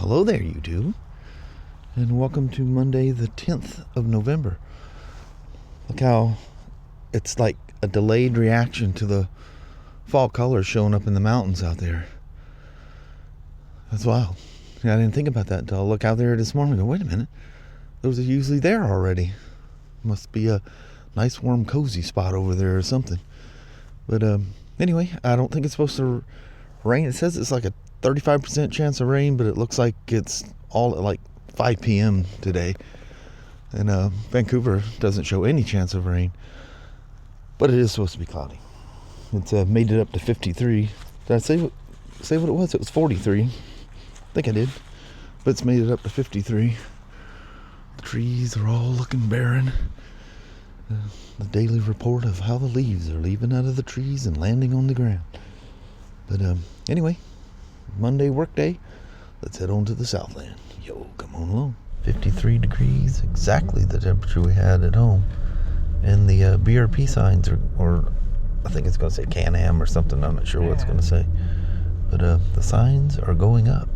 Hello there, YouTube, and welcome to Monday the 10th of November. Look how it's like a delayed reaction to the fall colors showing up in the mountains out there. That's wild. I didn't think about that until I look out there this morning and go, wait a minute, those are usually there already. Must be a nice warm cozy spot over there or something. But anyway, I don't think it's supposed to rain. It says it's like a 35% chance of rain, but it looks like it's all at like 5 p.m. today. And Vancouver doesn't show any chance of rain, but it is supposed to be cloudy. It's made it up to 53. Did I say what it was? It was 43. I think I did. But it's made it up to 53. The trees are all looking barren. The daily report of how the leaves are leaving out of the trees and landing on the ground. But anyway, Monday workday. Let's head on to the Southland. Yo, come on along. 53 degrees, exactly the temperature we had at home. And the BRP signs or I think it's going to say Can-Am or something. I'm not sure what it's going to say. But the signs are going up.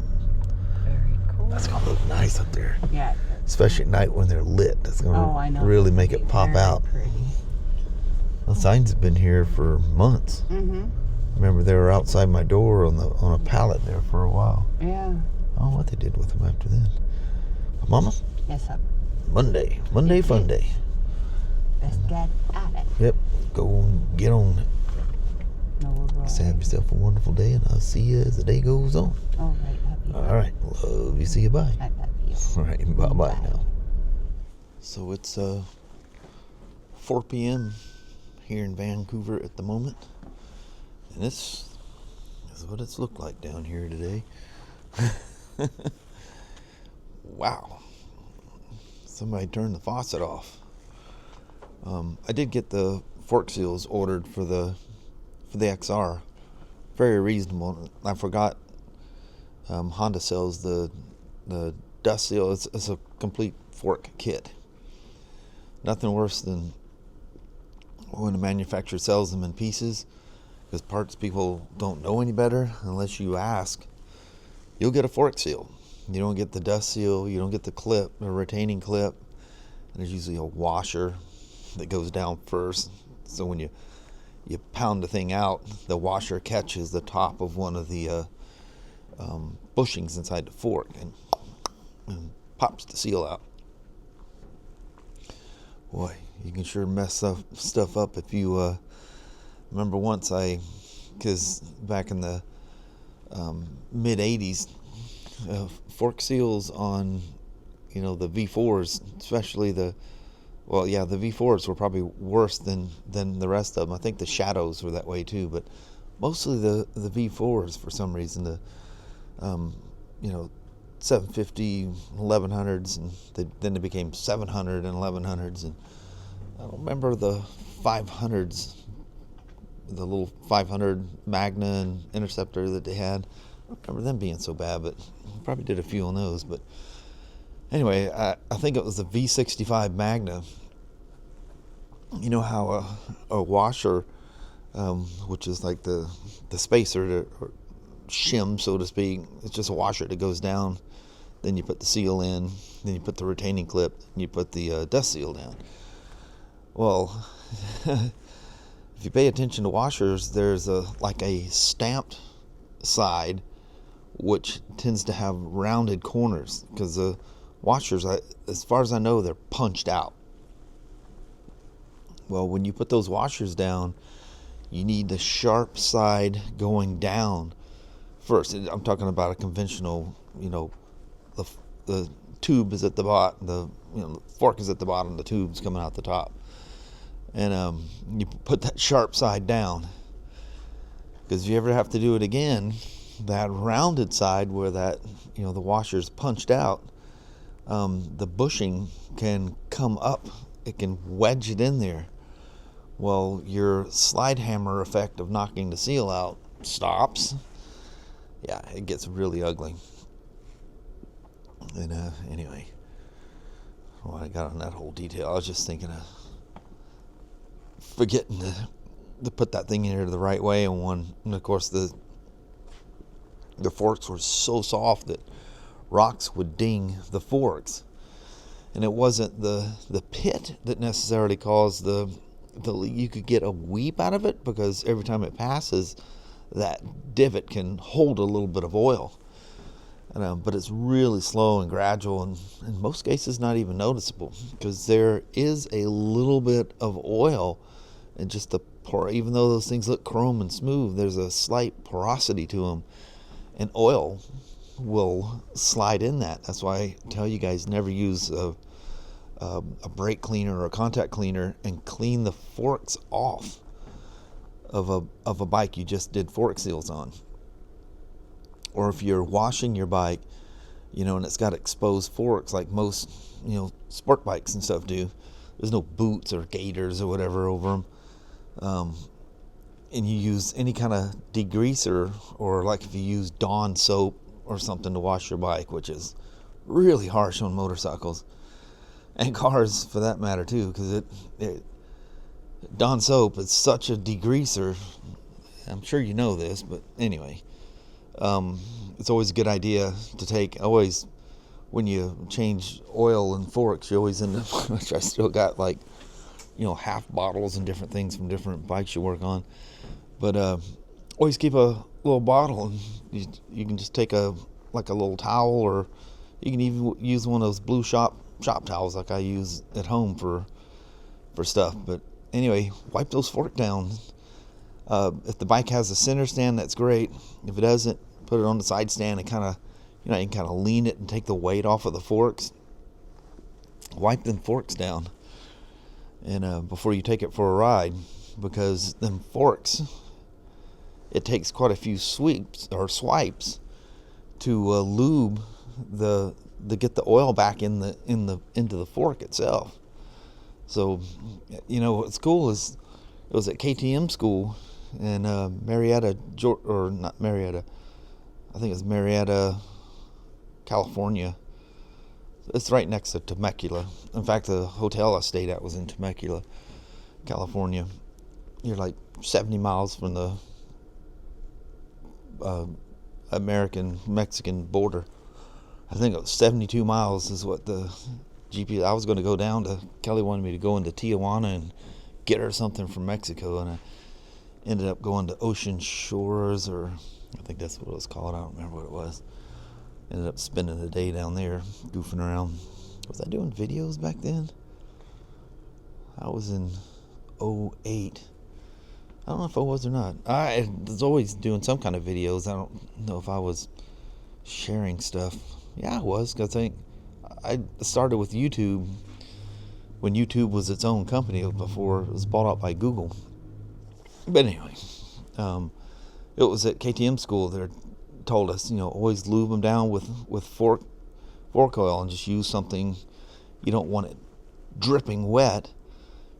Very cool. That's going to look nice up there. Yeah. Especially at night when they're lit. That's going to really make it pop out. Pretty. The signs have been here for months. Mm-hmm. Remember, they were outside my door on a pallet there for a while. Yeah. Oh, what they did with them after then. But Mama? Yes, sir. Monday fun day. Let's get at it. Yep, go and get on it. No, Just have yourself a wonderful day, and I'll see you as the day goes on. All right, All right, love you. See you. Bye. I love you. All right, bye now. So it's 4 p.m. here in Vancouver at the moment, and this is what it's looked like down here today. Wow. Somebody turned the faucet off. I did get the fork seals ordered for the XR. Very reasonable. I forgot Honda sells the dust seal. It's a complete fork kit. Nothing worse than when a manufacturer sells them in pieces, because parts people don't know any better unless you ask. You'll get a fork seal. You don't get the dust seal. You don't get the clip, the retaining clip. There's usually a washer that goes down first. So when you pound the thing out, the washer catches the top of one of the bushings inside the fork and pops the seal out. Boy, you can sure mess stuff up if you remember once because back in the mid 80s, fork seals on the V4s, especially the V4s were probably worse than the rest of them. I think the Shadows were that way too, but mostly the V4s for some reason, the 750 1100s, and then they became 700 and 1100s, and I don't remember the 500s, the little 500 Magna and Interceptor that they had. I don't remember them being so bad, but probably did a few on those. But anyway, I think it was the V65 Magna. You know how a washer, which is like the spacer or shim, so to speak, it's just a washer that goes down. Then you put the seal in, then you put the retaining clip, and you put the dust seal down. Well, if you pay attention to washers, there's a stamped side, which tends to have rounded corners, because the washers, as far as I know, they're punched out. Well, when you put those washers down, you need the sharp side going down first. I'm talking about a conventional, the tube is at the bottom, the fork is at the bottom, the tube's coming out the top. And you put that sharp side down, because if you ever have to do it again, that rounded side where that the washer's punched out, the bushing can come up. It can wedge it in there. Well, your slide hammer effect of knocking the seal out stops. Yeah, it gets really ugly. And anyway, I got on that whole detail. I was just thinking of forgetting to put that thing in here the right way, and of course the forks were so soft that rocks would ding the forks. And it wasn't the pit that necessarily caused the you could get a weep out of it, because every time it passes, that divot can hold a little bit of oil. But it's really slow and gradual, and in most cases not even noticeable, because there is a little bit of oil, and just the even though those things look chrome and smooth, there's a slight porosity to them, and oil will slide in that. That's why I tell you guys, never use a brake cleaner or a contact cleaner and clean the forks off of a bike you just did fork seals on. Or if you're washing your bike, and it's got exposed forks like most, sport bikes and stuff do. There's no boots or gaiters or whatever over them. And you use any kind of degreaser, or like if you use Dawn soap or something to wash your bike, which is really harsh on motorcycles and cars for that matter too, because Dawn soap is such a degreaser. I'm sure you know this, but anyway, it's always a good idea to take, when you change oil and forks, you always end up, which I still got half bottles and different things from different bikes you work on, but always keep a little bottle, and you can just take a little towel, or you can even use one of those blue shop towels like I use at home for stuff. But anyway, wipe those forks down. If the bike has a center stand, that's great. If it doesn't, put it on the side stand and kind of, you can kind of lean it and take the weight off of the forks. Wipe them forks down, and before you take it for a ride, because them forks, it takes quite a few swipes to lube to get the oil back into the fork itself. So, what's cool is it was at KTM school in Marietta, or not Marietta, I think it's Marietta, California. It's right next to Temecula. In fact, the hotel I stayed at was in Temecula, California. You're like 70 miles from the American-Mexican border. I think it was 72 miles is what the GPS. I was going to go down to, Kelly wanted me to go into Tijuana and get her something from Mexico, and I ended up going to Ocean Shores, or I think that's what it was called. I don't remember what it was. Ended up spending the day down there goofing around. Was I doing videos back then? I was in 08. I don't know if I was or not. I was always doing some kind of videos. I don't know if I was sharing stuff. Yeah, I was, because I started with YouTube when YouTube was its own company before it was bought out by Google. But anyway, it was at KTM school that told us, always lube them down with fork oil, and just use something. You don't want it dripping wet.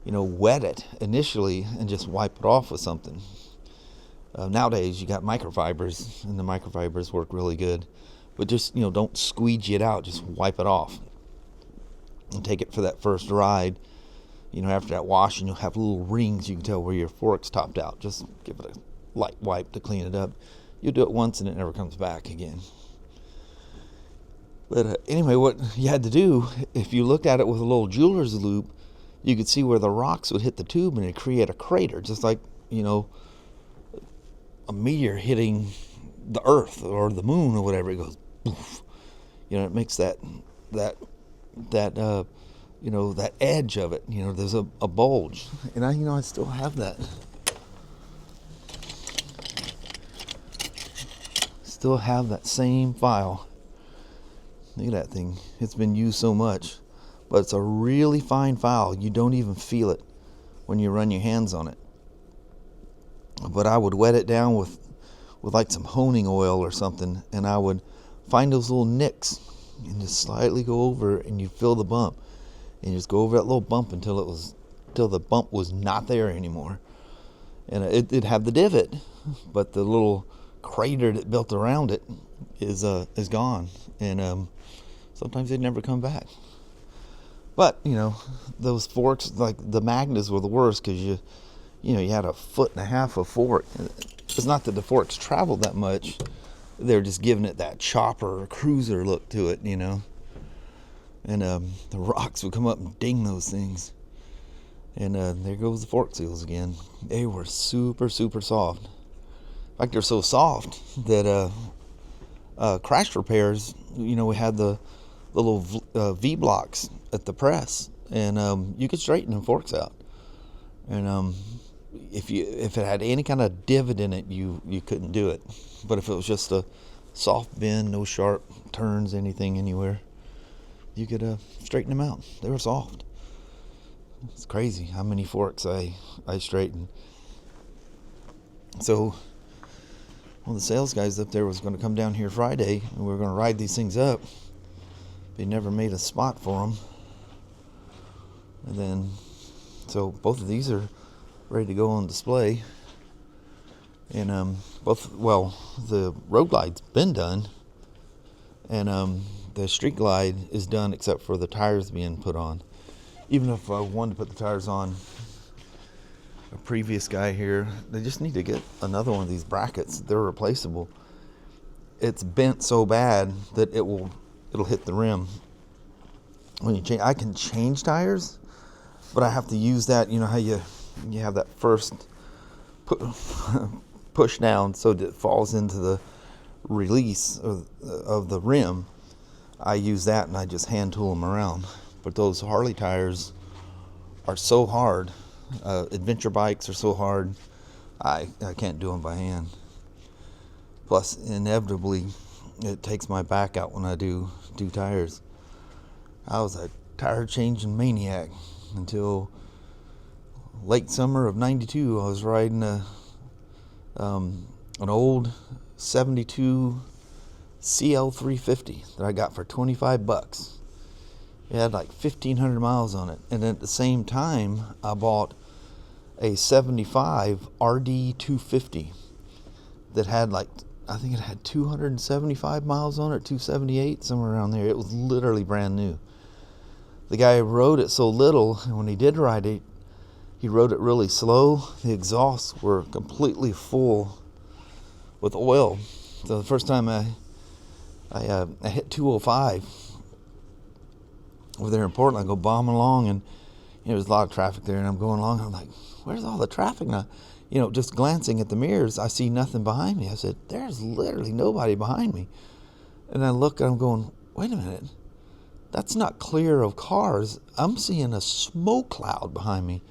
Wet it initially and just wipe it off with something. Nowadays you got microfibers, and the microfibers work really good. But just, don't squeegee it out. Just wipe it off and take it for that first ride. After that wash, and you'll have little rings. You can tell where your fork's topped out. Just give it a light wipe to clean it up. You'll do it once and it never comes back again. But anyway, what you had to do, if you looked at it with a little jeweler's loupe, you could see where the rocks would hit the tube and it'd create a crater, just like, a meteor hitting the earth or the moon or whatever. It goes poof. It makes that edge of it. There's a bulge. And I still have that. Still have that same file. Look at that thing. It's been used so much. But it's a really fine file. You don't even feel it when you run your hands on it. But I would wet it down with like some honing oil or something, and I would find those little nicks and just slightly go over, and you feel the bump, and you just go over that little bump until the bump was not there anymore. And it'd have the divot, but the little crater that built around it is gone, and sometimes they'd never come back. But those forks, like the Magnas, were the worst, because you had 1.5 foot of fork. It's not that the forks traveled that much. they're just giving it that chopper cruiser look to it, you know. And the rocks would come up and ding those things. And there goes the fork seals again. They were super, super soft. In fact, they're so soft that crash repairs, you know, we had the little V blocks at the press, and you could straighten the forks out. And if it had any kind of divot in it, you couldn't do it. But if it was just a soft bend, no sharp turns, anything anywhere, you could straighten them out. They were soft. It's crazy how many forks I straightened. So one of the sales guys up there was going to come down here Friday, and we were going to ride these things up. They never made a spot for them. And then, so both of these are ready to go on display. And the road glide's been done, and the street glide is done except for the tires being put on. Even if I wanted to put the tires on, a previous guy here, they just need to get another one of these brackets. They're replaceable. It's bent so bad that it'll hit the rim. When you change, I can change tires, but I have to use that. You know how you have that first push down so that it falls into the release of the rim. I use that and I just hand tool them around. But those Harley tires are so hard. Adventure bikes are so hard. I can't do them by hand. Plus, inevitably, it takes my back out when I do tires. I was a tire changing maniac until late summer of '92. I was riding an old '72 CL350 that I got for $25. It had like 1,500 miles on it. And at the same time, I bought a 75 RD250 that had like, I think it had 275 miles on it, 278, somewhere around there. It was literally brand new. The guy rode it so little, and when he did ride it, he rode it really slow. The exhausts were completely full with oil. So the first time I hit 205 over there in Portland, I go bombing along, and there's a lot of traffic there, and I'm going along, and I'm like, where's all the traffic now? Just glancing at the mirrors, I see nothing behind me. I said, there's literally nobody behind me. And I look, and I'm going, wait a minute. That's not clear of cars. I'm seeing a smoke cloud behind me.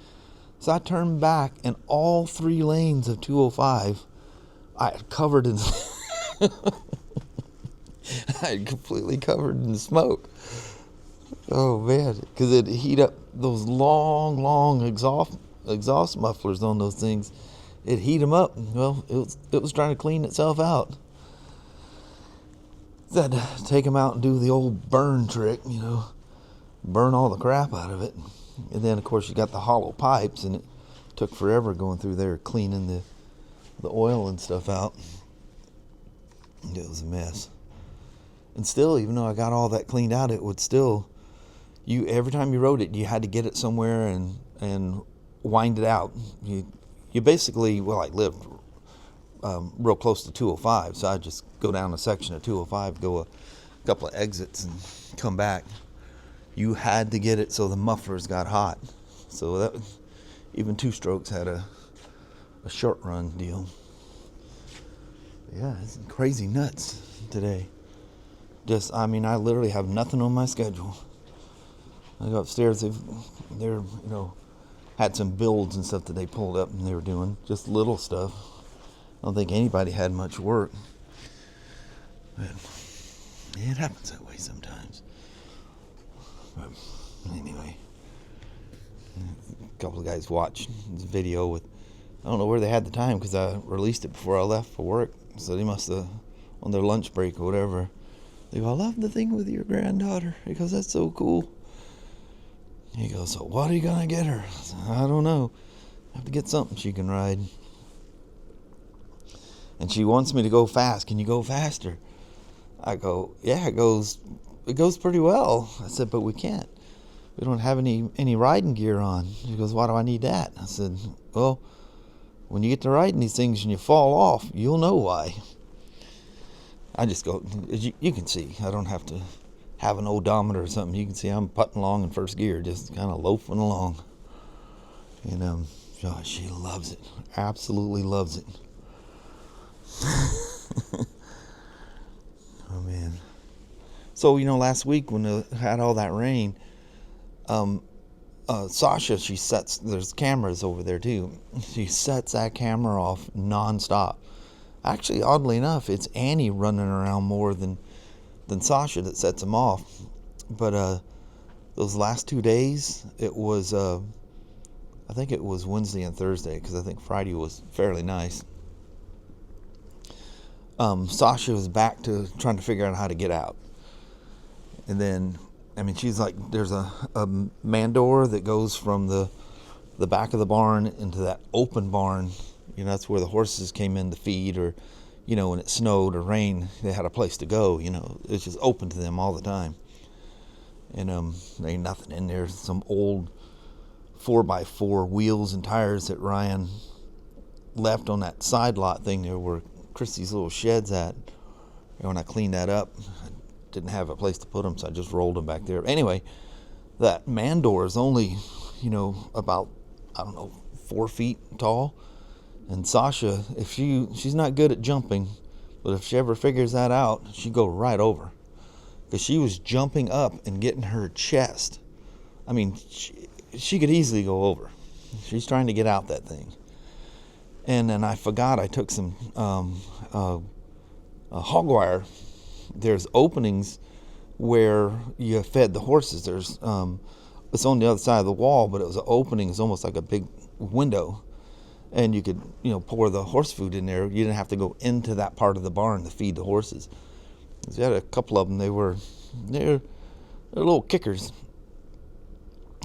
So I turned back, and all 3 lanes of 205, I had covered in I had completely covered in smoke. Oh man, because it heat up those long exhaust mufflers on those things. It heat them up. Well, it was trying to clean itself out. So I had to take them out and do the old burn trick, burn all the crap out of it. And then of course you got the hollow pipes, and it took forever going through there cleaning the oil and stuff out. It was a mess. And still, even though I got all that cleaned out, it would still, every time you rode it, you had to get it somewhere and wind it out. You basically, I lived real close to 205, so I'd just go down a section of 205, go a couple of exits, and come back. You had to get it so the mufflers got hot. So that even 2 strokes had a short run deal. Yeah, it's crazy nuts today. I literally have nothing on my schedule. I go upstairs, they're had some builds and stuff that they pulled up, and they were doing just little stuff. I don't think anybody had much work. But it happens that way sometimes. But anyway, a couple of guys watched this video with, I don't know where they had the time, because I released it before I left for work. So they must have, on their lunch break or whatever, they go, I love the thing with your granddaughter. He goes, that's so cool. He goes, so what are you going to get her? I said, I don't know. I have to get something she can ride. And she wants me to go fast. Can you go faster? I go, yeah, it goes pretty well. I said, but we can't. We don't have any riding gear on. She goes, why do I need that? I said, well, when you get to riding these things and you fall off, you'll know why. I just go, you can see, I don't have to have an odometer or something. You can see I'm putting along in first gear, just kind of loafing along. And oh, she loves it, absolutely loves it. Oh man. So last week when it had all that rain, Sasha, there's cameras over there too. She sets that camera off nonstop. Actually, oddly enough, it's Annie running around more than Sasha that sets them off. But those last 2 days, it was, I think it was Wednesday and Thursday, because I think Friday was fairly nice. Sasha was back to trying to figure out how to get out. And then, she's like, there's a man door that goes from the back of the barn into that open barn. That's where the horses came in to feed, or, when it snowed or rained, they had a place to go. It's just open to them all the time. And there ain't nothing in there. Some old 4x4 wheels and tires that Ryan left on that side lot thing there where Christy's little shed's at. And when I cleaned that up, I didn't have a place to put them, so I just rolled them back there. Anyway, that man door is only, about, 4 feet tall. And Sasha, if she's not good at jumping, but if she ever figures that out, she'd go right over. Because she was jumping up and getting her chest. She could easily go over. She's trying to get out that thing. And then I forgot I took some hog wire. There's openings where you fed the horses. There's it's on the other side of the wall, but it was an opening. It's almost like a big window. And you could, pour the horse food in there. You didn't have to go into that part of the barn to feed the horses. So you had a couple of them. They're little kickers.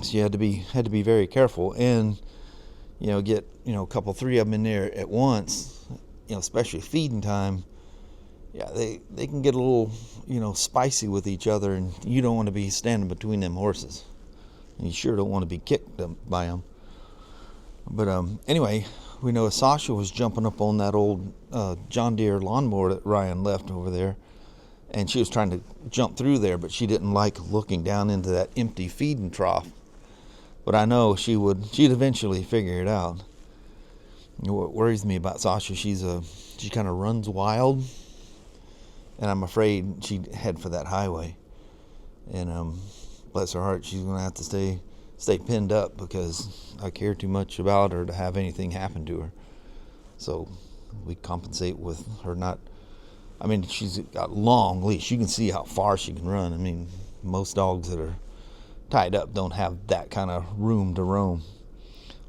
So you had to be very careful and, get, a couple, 3 of them in there at once, especially feeding time. Yeah, they can get a little, spicy with each other, and you don't want to be standing between them horses. And you sure don't want to be kicked by them. But anyway, we know Sasha was jumping up on that old John Deere lawnmower that Ryan left over there, and she was trying to jump through there, but she didn't like looking down into that empty feeding trough. But I know she'd eventually figure it out. What worries me about Sasha, she kind of runs wild, and I'm afraid she'd head for that highway. And bless her heart, she's going to have to stay pinned up because I care too much about her to have anything happen to her. So we compensate with her not. She's got long leash. You can see how far she can run. Most dogs that are tied up don't have that kind of room to roam.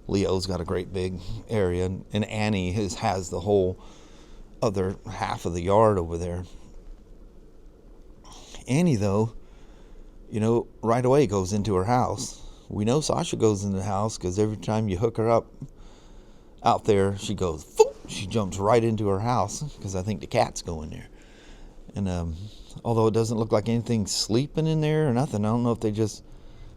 Leo's got a great big area, and Annie has the whole other half of the yard over there. Annie, though, right away goes into her house. We know Sasha goes into the house because every time you hook her up out there, she goes, Foop! She jumps right into her house because I think the cats go in there. And although it doesn't look like anything's sleeping in there or nothing, I don't know if they just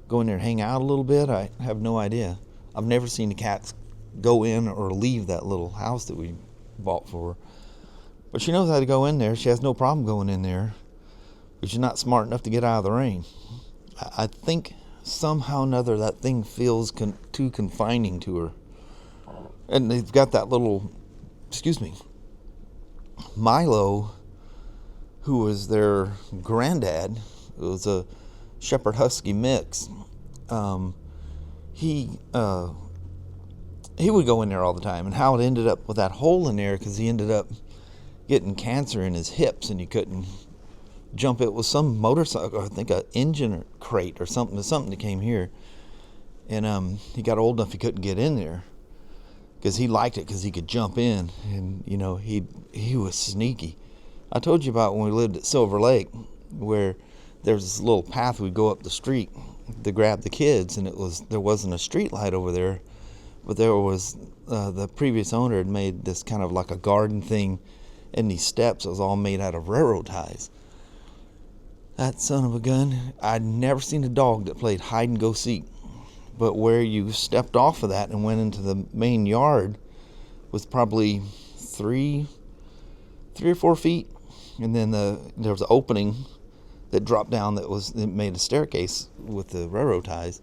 go in there and hang out a little bit. I have no idea. I've never seen the cats go in or leave that little house that we bought for her. But she knows how to go in there. She has no problem going in there. But she's not smart enough to get out of the rain. I think somehow or another that thing feels too confining to her. And they've got that little, Milo, who was their granddad. It was a Shepherd Husky mix. He would go in there all the time, and how it ended up with that hole in there because he ended up getting cancer in his hips and he couldn't jump. It was some motorcycle, I think an engine crate or something that came here, and he got old enough he couldn't get in there because he liked it because he could jump in, and he was sneaky. I told you about when we lived at Silver Lake where there's this little path we'd go up the street to grab the kids, and there wasn't a street light over there, but there was the previous owner had made this kind of like a garden thing, and these steps was all made out of railroad ties. That son of a gun, I'd never seen a dog that played hide and go seek, but where you stepped off of that and went into the main yard was probably 3 or 4 feet And then there was an opening that dropped down that made a staircase with the railroad ties.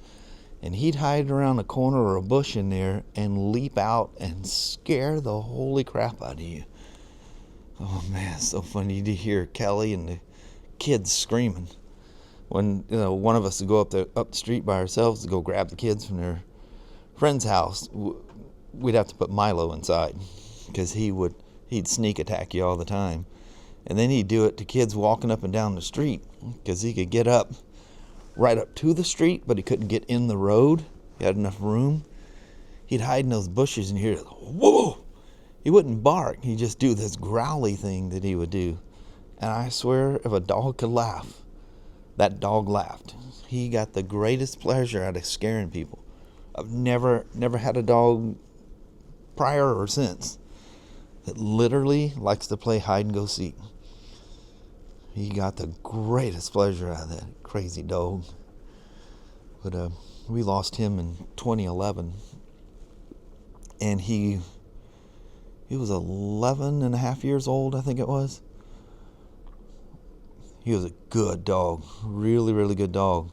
And he'd hide around a corner or a bush in there and leap out and scare the holy crap out of you. Oh man, it's so funny to hear Kelly and the kids screaming. When one of us would go up the street by ourselves to go grab the kids from their friend's house, we'd have to put Milo inside because he'd sneak attack you all the time. And then he'd do it to kids walking up and down the street because he could get up right up to the street, but he couldn't get in the road. He had enough room. He'd hide in those bushes and hear, whoa! He wouldn't bark. He'd just do this growly thing that he would do. And I swear, if a dog could laugh, that dog laughed. He got the greatest pleasure out of scaring people. I've never had a dog prior or since that literally likes to play hide and go seek. He got the greatest pleasure out of that crazy dog. But we lost him in 2011. And he was 11 and a half years old, I think it was. He was a good dog, really, really good dog,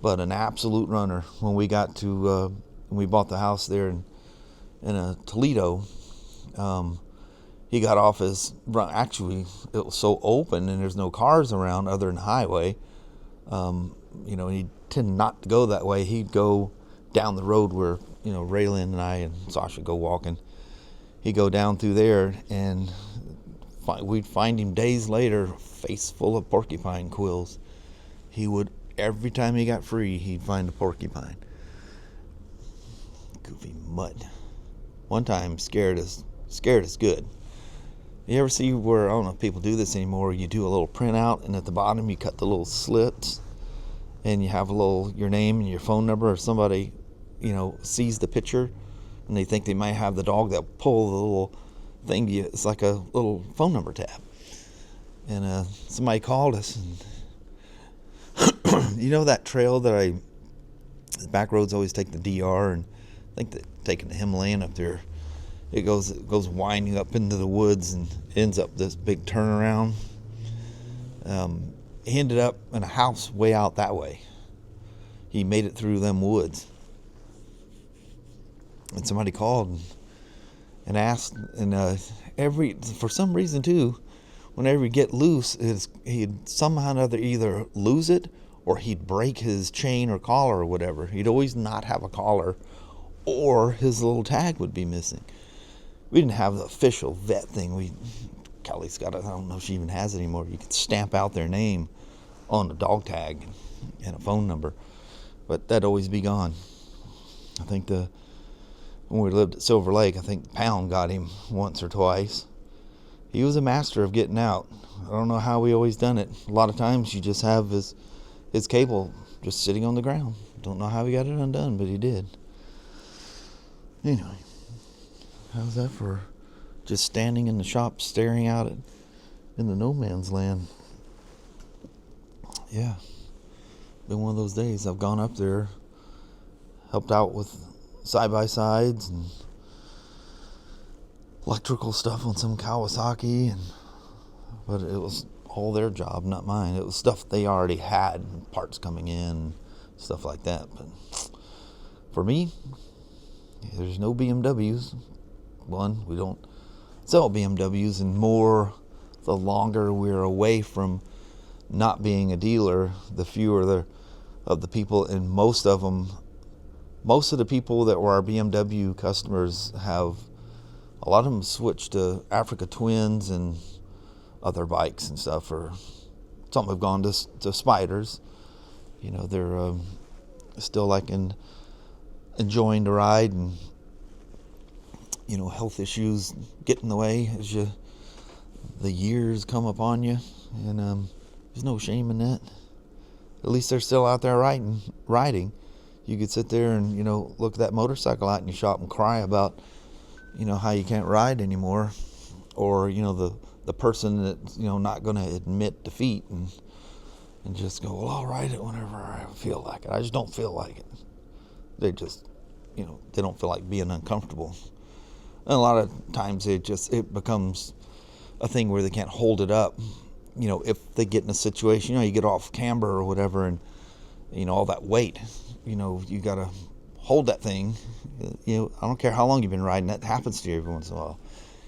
but an absolute runner. When we got to, when we bought the house there in Toledo, he got off his run. Actually, it was so open and there's no cars around other than the highway. He tended not to go that way. He'd go down the road where, Raylan and I and Sasha go walking. He'd go down through there, and we'd find him days later, face full of porcupine quills. He would, every time he got free, he'd find a porcupine. Goofy mutt. One time scared us good. You ever see where, I don't know if people do this anymore, you do a little printout, and at the bottom you cut the little slits, and you have your name and your phone number, or somebody, sees the picture, and they think they might have the dog, they'll pull the little thing. It's like a little phone number tab. And somebody called us, and that trail that the back roads always take the DR, and I think that taking the Himalayan up there, it goes winding up into the woods and ends up this big turnaround. He ended up in a house way out that way. He made it through them woods. And somebody called and asked, and for some reason too, whenever he'd get loose, he'd somehow or other either lose it or he'd break his chain or collar or whatever. He'd always not have a collar, or his little tag would be missing. We didn't have the official vet thing. Kelly's got it. I don't know if she even has it anymore. You could stamp out their name on the dog tag and a phone number, but that'd always be gone. I think when we lived at Silver Lake, I think Pound got him once or twice. He was a master of getting out. I don't know how we always done it. A lot of times you just have his cable just sitting on the ground. Don't know how he got it undone, but he did. Anyway, how's that for just standing in the shop staring out in the no man's land? Yeah, been one of those days. I've gone up there, helped out with side-by-sides and electrical stuff on some Kawasaki, but it was all their job, not mine. It was stuff they already had, parts coming in, stuff like that. But for me, there's no BMWs. One, we don't sell BMWs, and more, the longer we're away from not being a dealer, the fewer of the people, and most of the people that were our BMW customers a lot of them switched to Africa Twins and other bikes and stuff, or some have gone to Spiders. They're still enjoying the ride, and health issues get in the way as the years come upon you, and there's no shame in that. At least they're still out there riding. You could sit there and look at that motorcycle out in your shop and cry about how you can't ride anymore, or the person that's not going to admit defeat and just go, well, I'll ride it whenever I feel like it. I just don't feel like it. They just they don't feel like being uncomfortable. And a lot of times it becomes a thing where they can't hold it up. You know, if they get in a situation, you know, you get off camber or whatever, and you know, all that weight, you know, you gotta hold that thing. You know, I don't care how long you've been riding, that happens to you every once in a while.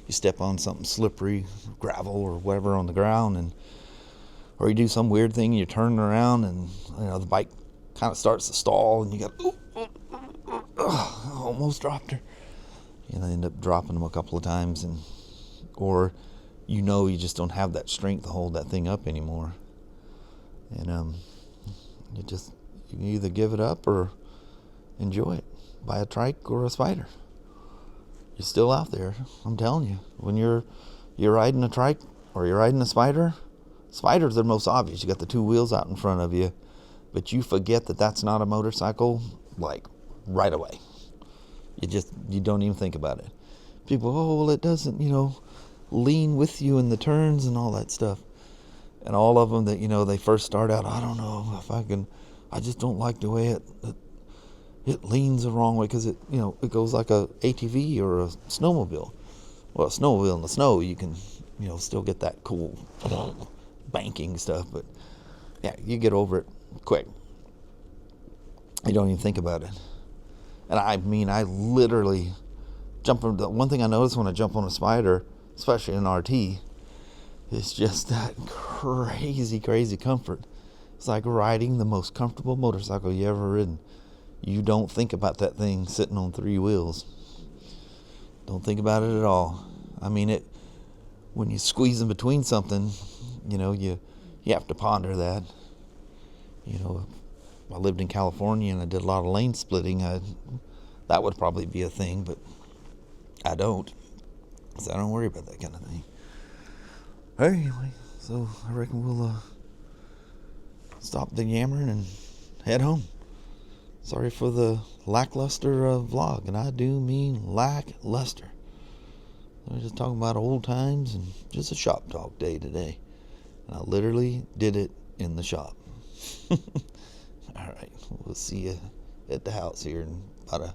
You step on something slippery, gravel or whatever on the ground, and or you do some weird thing, and you're turning around, and you know, the bike kind of starts to stall, and you got, almost dropped her. You know, I end up dropping them a couple of times, and or you know, you just don't have that strength to hold that thing up anymore, and you can either give it up or enjoy it. Buy a trike or a spider. You're still out there. I'm telling you, when you're riding a trike or you're riding a spider, spiders are the most obvious. You got the two wheels out in front of you, but you forget that that's not a motorcycle, like right away. You don't even think about it. People, oh, well, it doesn't, you know, lean with you in the turns and all that stuff. And all of them that, you know, they first start out, I don't know if I just don't like the way it leans the wrong way, because it, you know, it goes like a ATV or a snowmobile. Well, a snowmobile in the snow, you can, you know, still get that cool banking stuff, but yeah, you get over it quick. You don't even think about it. And I mean, I literally jump on the one thing I notice when I jump on a spider, especially an RT, is just that crazy comfort. It's like riding the most comfortable motorcycle you ever ridden. You don't think about that thing sitting on three wheels. Don't think about it at all. I mean, when you squeeze in between something, you know, you have to ponder that. You know, if I lived in California and I did a lot of lane splitting, that would probably be a thing, but I don't. So I don't worry about that kind of thing. Anyway, so I reckon we'll stop the yammering and head home. Sorry for the lackluster vlog, and I do mean lackluster. We're just talking about old times and just a shop talk day today. And I literally did it in the shop. All right, we'll see you at the house here in about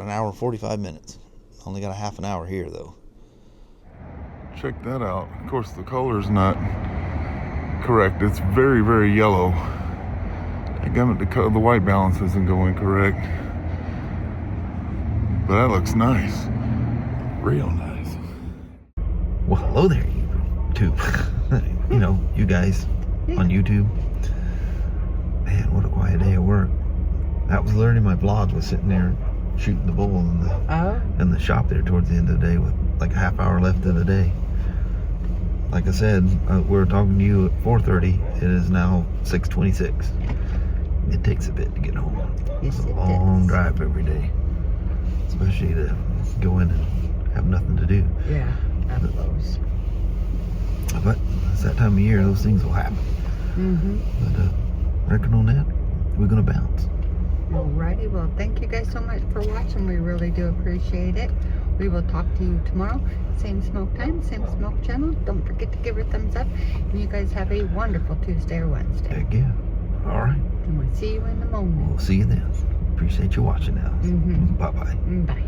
an hour and 45 minutes. Only got a half an hour here, though. Check that out. Of course, the color's not correct. It's very, very yellow. The white balance isn't going correct. But that looks nice. Real nice. Well, hello there, YouTube. You know, you guys on YouTube. Man, what a quiet day at work. That was literally my vlog, was sitting there shooting the bull in the shop there towards the end of the day with like a half hour left of the day. Like I said, we were talking to you at 4:30. It is now 6:26. It takes a bit to get home. Yes, it's a long drive every day, especially to go in and have nothing to do. Yeah, that blows. But it's that time of year, those things will happen. But reckon on that, we're gonna bounce. Alrighty, well, thank you guys so much for watching. We really do appreciate it. We will talk to you tomorrow. Same Smoak time, same Smoak channel. Don't forget to give her a thumbs up. And you guys have a wonderful Tuesday or Wednesday. Heck yeah. All right. And we'll see you in the moment. We'll see you then. Appreciate you watching now. Bye-bye. Bye.